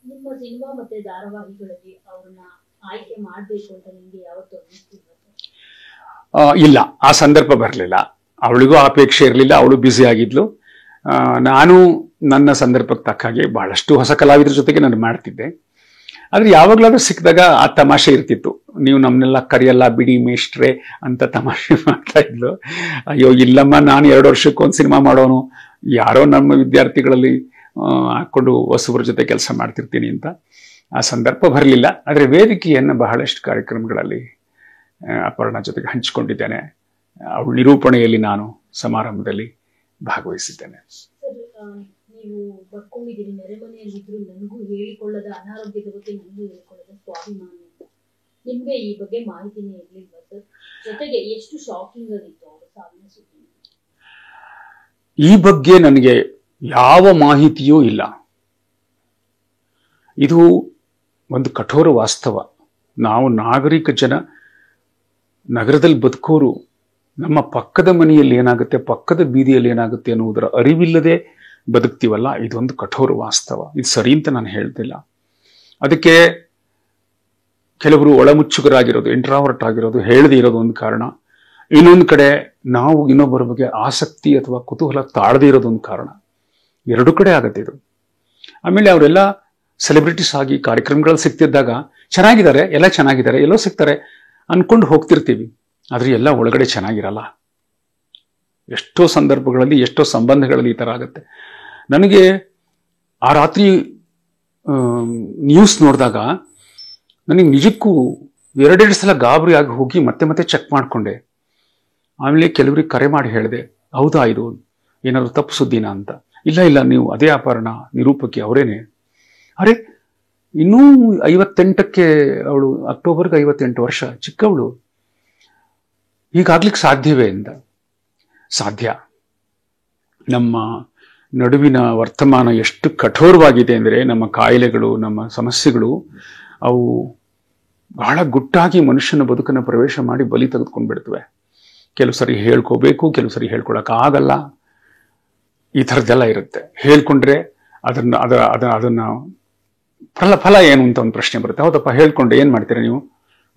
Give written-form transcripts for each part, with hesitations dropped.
ನಿಮ್ಮ ಸಿನಿಮಾ ಮತ್ತೆ ಧಾರಾವಾಹಿಗಳಲ್ಲಿ ಅವ್ರನ್ನ ಆಯ್ಕೆ ಮಾಡಬೇಕು ಅಂತ ನಿಮ್ಗೆ ಯಾವತ್ತೂ ಅನಿಸ್ತಿಲ್ವಾ? ಇಲ್ಲ, ಆ ಸಂದರ್ಭ ಬರಲಿಲ್ಲ. ಅವಳಿಗೂ ಅಪೇಕ್ಷೆ ಇರಲಿಲ್ಲ, ಅವಳು ಬ್ಯುಸಿ ಆಗಿದ್ಲು. ನಾನು ನನ್ನ ಸಂದರ್ಭಕ್ಕೆ ತಕ್ಕ ಹಾಗೆ ಬಹಳಷ್ಟು ಹೊಸ ಕಲಾವಿದರ ಜೊತೆಗೆ ನಾನು ಮಾಡ್ತಿದ್ದೆ. ಆದ್ರೆ ಯಾವಾಗ್ಲಾದ್ರೂ ಸಿಕ್ಕಿದಾಗ ಆ ತಮಾಷೆ ಇರ್ತಿತ್ತು. ನೀವು ನಮ್ಮನ್ನೆಲ್ಲ ಕರಿಯಲ್ಲ ಬಿಡಿ ಮೇಷ್ಟ್ರೆ ಅಂತ ತಮಾಷೆ ಮಾಡ್ತಾ ಇದ್ಲು. ಅಯ್ಯೋ ಇಲ್ಲಮ್ಮ, ನಾನು 2 ವರ್ಷಕ್ಕೊಂದು ಸಿನಿಮಾ ಮಾಡೋನು, ಯಾರೋ ನಮ್ಮ ವಿದ್ಯಾರ್ಥಿಗಳಲ್ಲಿ ಹಾಕೊಂಡು ಹೊಸಬ್ರ ಜೊತೆ ಕೆಲಸ ಮಾಡ್ತಿರ್ತೀನಿ ಅಂತ. ಆ ಸಂದರ್ಭ ಬರಲಿಲ್ಲ. ಆದರೆ ವೇದಿಕೆಯನ್ನು ಬಹಳಷ್ಟು ಕಾರ್ಯಕ್ರಮಗಳಲ್ಲಿ ಅಪರ್ಣಾ ಜೊತೆಗೆ ಹಂಚಿಕೊಂಡಿದ್ದೇನೆ. ಅವಳ ನಿರೂಪಣೆಯಲ್ಲಿ ನಾನು ಸಮಾರಂಭದಲ್ಲಿ ಭಾಗವಹಿಸಿದ್ದೇನೆ. ನೀವು ಬರ್ಕೊಂಡಿದ್ದೀರಿ, ನೆರೆಮನೆಯಲ್ಲಿದ್ರು ನನಗೂ ಹೇಳಿಕೊಳ್ಳದ ಅನಾರೋಗ್ಯದ ಬಗ್ಗೆ ನನಗೂ ಹೇಳಿಕೊಳ್ಳದ ಸ್ವಾಭಿಮಾನ ಅಂತ. ನಿಮ್ಗೆ ಈ ಬಗ್ಗೆ ಮಾಹಿತಿನೇ ಇರ್ಲಿಲ್ವಾ ಸರ್? ಜೊತೆಗೆ ಎಷ್ಟು ಶಾಕಿಂಗ್ ಆಗಿತ್ತು ಅವರ ಸಾವಿನ ಸುದ್ದಿ? ಈ ಬಗ್ಗೆ ನನಗೆ ಯಾವ ಮಾಹಿತಿಯೂ ಇಲ್ಲ. ಇದು ಒಂದು ಕಠೋರ ವಾಸ್ತವ. ನಾವು ನಾಗರಿಕ ಜನ, ನಗರದಲ್ಲಿ ಬದುಕೋರು, ನಮ್ಮ ಪಕ್ಕದ ಮನೆಯಲ್ಲಿ ಏನಾಗುತ್ತೆ, ಪಕ್ಕದ ಬೀದಿಯಲ್ಲಿ ಏನಾಗುತ್ತೆ ಅನ್ನುವುದರ ಅರಿವಿಲ್ಲದೆ ಬದುಕ್ತೀವಲ್ಲ, ಇದೊಂದು ಕಠೋರ ವಾಸ್ತವ. ಇದು ಸರಿ ಅಂತ ನಾನು ಹೇಳ್ತಿಲ್ಲ. ಅದಕ್ಕೆ ಕೆಲವರು ಒಳಮುಚ್ಚುಗರಾಗಿರೋದು, ಇಂಟ್ರಾವರ್ಟ್ ಆಗಿರೋದು, ಹೇಳದೇ ಇರೋದು ಒಂದು ಕಾರಣ. ಇನ್ನೊಂದು ಕಡೆ ನಾವು ಇನ್ನೊಬ್ಬರ ಬಗ್ಗೆ ಆಸಕ್ತಿ ಅಥವಾ ಕುತೂಹಲ ತಾಳದೇ ಇರೋದು ಒಂದು ಕಾರಣ. 2 ಕಡೆ ಆಗತ್ತೆ ಇದು. ಆಮೇಲೆ ಅವರೆಲ್ಲ ಸೆಲೆಬ್ರಿಟೀಸ್ ಆಗಿ ಕಾರ್ಯಕ್ರಮಗಳಲ್ಲಿ ಸಿಗ್ತಿದ್ದಾಗ ಚೆನ್ನಾಗಿದ್ದಾರೆ, ಎಲ್ಲ ಚೆನ್ನಾಗಿದ್ದಾರೆ, ಎಲ್ಲೋ ಸಿಗ್ತಾರೆ ಅನ್ಕೊಂಡು ಹೋಗ್ತಿರ್ತೀವಿ. ಆದ್ರೆ ಎಲ್ಲ ಒಳಗಡೆ ಚೆನ್ನಾಗಿರಲ್ಲ. ಎಷ್ಟೋ ಸಂದರ್ಭಗಳಲ್ಲಿ, ಎಷ್ಟೋ ಸಂಬಂಧಗಳಲ್ಲಿ ಈ ತರ ಆಗುತ್ತೆ. ನನಗೆ ಆ ರಾತ್ರಿ ನ್ಯೂಸ್ ನೋಡಿದಾಗ ನನಗೆ ನಿಜಕ್ಕೂ 2 ಸಲ ಗಾಬರಿ ಆಗಿ ಹೋಗಿ ಮತ್ತೆ ಮತ್ತೆ ಚೆಕ್ ಮಾಡ್ಕೊಂಡೆ. ಆಮೇಲೆ ಕೆಲವರಿಗೆ ಕರೆ ಮಾಡಿ ಹೇಳಿದೆ, ಹೌದಾ ಇದು ಏನಾದ್ರು ತಪ್ಪು ಸುದ್ದಿನ ಅಂತ. ಇಲ್ಲ, ನೀವು ಅದೇ ಅಪರ್ಣಾ ನಿರೂಪಕಿ ಅವರೇನೆ. ಅರೆ, ಇನ್ನೂ 58ಕ್ಕೆ ಅವಳು, ಅಕ್ಟೋಬರ್ಗೆ 58 ವರ್ಷ, ಚಿಕ್ಕವಳು, ಹೀಗಾಗ್ಲಿಕ್ಕೆ ಸಾಧ್ಯವೇ ಅಂತ. ಸಾಧ್ಯ. ನಮ್ಮ ನಡುವಿನ ವರ್ತಮಾನ ಎಷ್ಟು ಕಠೋರವಾಗಿದೆ ಅಂದರೆ, ನಮ್ಮ ಕಾಯಿಲೆಗಳು, ನಮ್ಮ ಸಮಸ್ಯೆಗಳು, ಅವು ಬಹಳ ಗುಟ್ಟಾಗಿ ಮನುಷ್ಯನ ಬದುಕನ್ನು ಪ್ರವೇಶ ಮಾಡಿ ಬಲಿ ತೆಗೆದುಕೊಂಡು ಬಿಡ್ತವೆ. ಕೆಲವು ಸರಿ ಹೇಳ್ಕೋಬೇಕು, ಕೆಲವು ಸರಿ ಹೇಳ್ಕೊಳಕ್ ಆಗಲ್ಲ. ಈ ಥರದ್ದೆಲ್ಲ ಇರುತ್ತೆ. ಹೇಳ್ಕೊಂಡ್ರೆ ಅದನ್ನ ಫಲ ಏನು ಅಂತ ಒಂದು ಪ್ರಶ್ನೆ ಬರುತ್ತೆ. ಹೌದಪ್ಪ, ಹೇಳ್ಕೊಂಡೆ ಏನ್ ಮಾಡ್ತೀರಾ ನೀವು?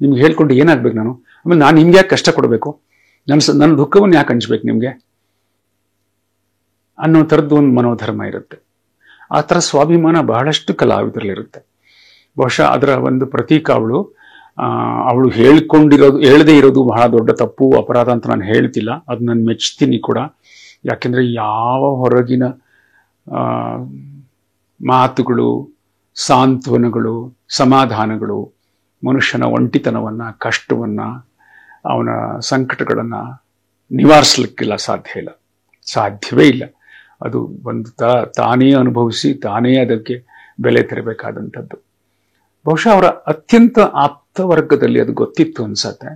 ನಿಮ್ಗೆ ಹೇಳ್ಕೊಂಡು ಏನಾಗ್ಬೇಕು ನಾನು? ಆಮೇಲೆ ನಾನು ನಿಮ್ಗೆ ಯಾಕೆ ಕಷ್ಟ ಕೊಡಬೇಕು? ನನ್ನ ದುಃಖವನ್ನು ಯಾಕೆ ಹಂಚ್ಬೇಕು ನಿಮ್ಗೆ ಅನ್ನೋ ಥರದ್ದು ಒಂದು ಮನೋಧರ್ಮ ಇರುತ್ತೆ. ಆ ಥರ ಸ್ವಾಭಿಮಾನ ಬಹಳಷ್ಟು ಕಲಾವಿದರಲ್ಲಿರುತ್ತೆ. ಬಹುಶಃ ಅದರ ಒಂದು ಪ್ರತೀಕ ಅವಳು ಹೇಳದೇ ಇರೋದು ಬಹಳ ದೊಡ್ಡ ತಪ್ಪು, ಅಪರಾಧ ಅಂತ ನಾನು ಹೇಳ್ತಿಲ್ಲ. ಅದು ನಾನು ಮೆಚ್ತೀನಿ ಕೂಡ. ಯಾಕೆಂದ್ರೆ ಯಾವ ಹೊರಗಿನ ಮಾತುಗಳು, ಸಾಂತ್ವನಗಳು, ಸಮಾಧಾನಗಳು ಮನುಷ್ಯನ ಒಂಟಿತನವನ್ನ, ಕಷ್ಟವನ್ನ, ಅವನ ಸಂಕಟಗಳನ್ನ ನಿವಾರಿಸಲಿಕ್ಕಿಲ್ಲ. ಸಾಧ್ಯವೇ ಇಲ್ಲ. ಅದು ಒಂದು ತಾನೇ ಅನುಭವಿಸಿ ತಾನೇ ಅದಕ್ಕೆ ಬೆಲೆ ತೆರಬೇಕಾದಂಥದ್ದು. ಬಹುಶಃ ಅವರ ಅತ್ಯಂತ ಆಪ್ತ ವರ್ಗದಲ್ಲಿ ಅದು ಗೊತ್ತಿತ್ತು ಅನ್ಸತ್ತೆ.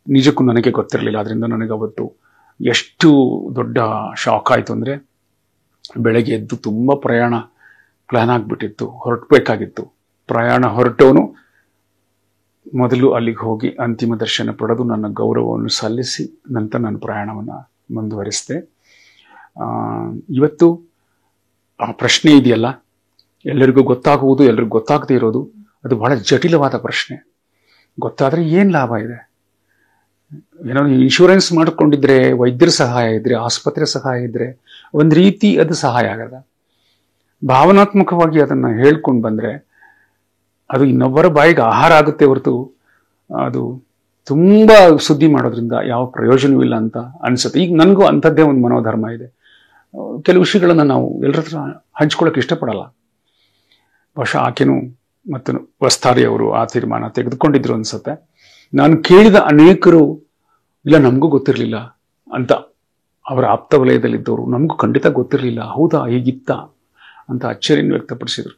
ನಿಜಕ್ಕೂ ನನಗೆ ಗೊತ್ತಿರಲಿಲ್ಲ. ಅದರಿಂದ ನನಗೆ ಅವತ್ತು ಎಷ್ಟು ದೊಡ್ಡ ಶಾಕ್ ಆಯ್ತು ಅಂದ್ರೆ, ಬೆಳಗ್ಗೆ ಎದ್ದು ತುಂಬಾ ಪ್ರಯಾಣ ಪ್ಲಾನ್ ಆಗ್ಬಿಟ್ಟಿತ್ತು, ಹೊರಟಬೇಕಾಗಿತ್ತು. ಪ್ರಯಾಣ ಹೊರಟವನು ಮೊದಲು ಅಲ್ಲಿಗೆ ಹೋಗಿ ಅಂತಿಮ ದರ್ಶನ ಪಡೆದು ನನ್ನ ಗೌರವವನ್ನು ಸಲ್ಲಿಸಿ ನಂತರ ನನ್ನ ಪ್ರಯಾಣವನ್ನು ಮುಂದುವರಿಸಿದೆ. ಇವತ್ತು ಆ ಪ್ರಶ್ನೆ ಇದೆಯಲ್ಲ, ಎಲ್ಲರಿಗೂ ಗೊತ್ತಾಗುವುದು, ಎಲ್ಲರಿಗೂ ಗೊತ್ತಾಗದೇ ಇರೋದು, ಅದು ಬಹಳ ಜಟಿಲವಾದ ಪ್ರಶ್ನೆ. ಗೊತ್ತಾದ್ರೆ ಏನ್ ಲಾಭ ಇದೆ? ಏನೋ ಇನ್ಶೂರೆನ್ಸ್ ಮಾಡ್ಕೊಂಡಿದ್ರೆ, ವೈದ್ಯರ ಸಹಾಯ ಇದ್ರೆ, ಆಸ್ಪತ್ರೆ ಸಹಾಯ ಇದ್ರೆ ಒಂದ್ ರೀತಿ ಅದು ಸಹಾಯ ಆಗದ. ಭಾವನಾತ್ಮಕವಾಗಿ ಅದನ್ನ ಹೇಳ್ಕೊಂಡು ಬಂದ್ರೆ ಅದು ಇನ್ನೊಬ್ಬರ ಬಾಯಿಗೆ ಆಹಾರ ಆಗುತ್ತೆ ಹೊರತು ಅದು ತುಂಬಾ ಸುದ್ದಿ ಮಾಡೋದ್ರಿಂದ ಯಾವ ಪ್ರಯೋಜನವಿಲ್ಲ ಅಂತ ಅನ್ಸುತ್ತೆ. ಈಗ ನನಗೂ ಅಂಥದ್ದೇ ಒಂದು ಮನೋಧರ್ಮ ಇದೆ. ಕೆಲವು ವಿಷಯಗಳನ್ನ ನಾವು ಎಲ್ಲರ ಹತ್ರ ಹಂಚ್ಕೊಳಕ್ ಇಷ್ಟಪಡಲ್ಲ. ಬಹುಶಃ ಆಕೆನು ಮತ್ತು ವಸ್ತಾರಿ ಅವರು ಆ ತೀರ್ಮಾನ ತೆಗೆದುಕೊಂಡಿದ್ರು ಅನ್ಸುತ್ತೆ. ನಾನು ಕೇಳಿದ ಅನೇಕರು ಇಲ್ಲ ನಮಗೂ ಗೊತ್ತಿರಲಿಲ್ಲ ಅಂತ, ಅವರ ಆಪ್ತ ವಲಯದಲ್ಲಿದ್ದವರು ನಮಗೂ ಖಂಡಿತ ಗೊತ್ತಿರಲಿಲ್ಲ, ಹೌದಾ ಹೀಗಿತ್ತ ಅಂತ ಅಚ್ಚರಿಯನ್ನು ವ್ಯಕ್ತಪಡಿಸಿದ್ರು.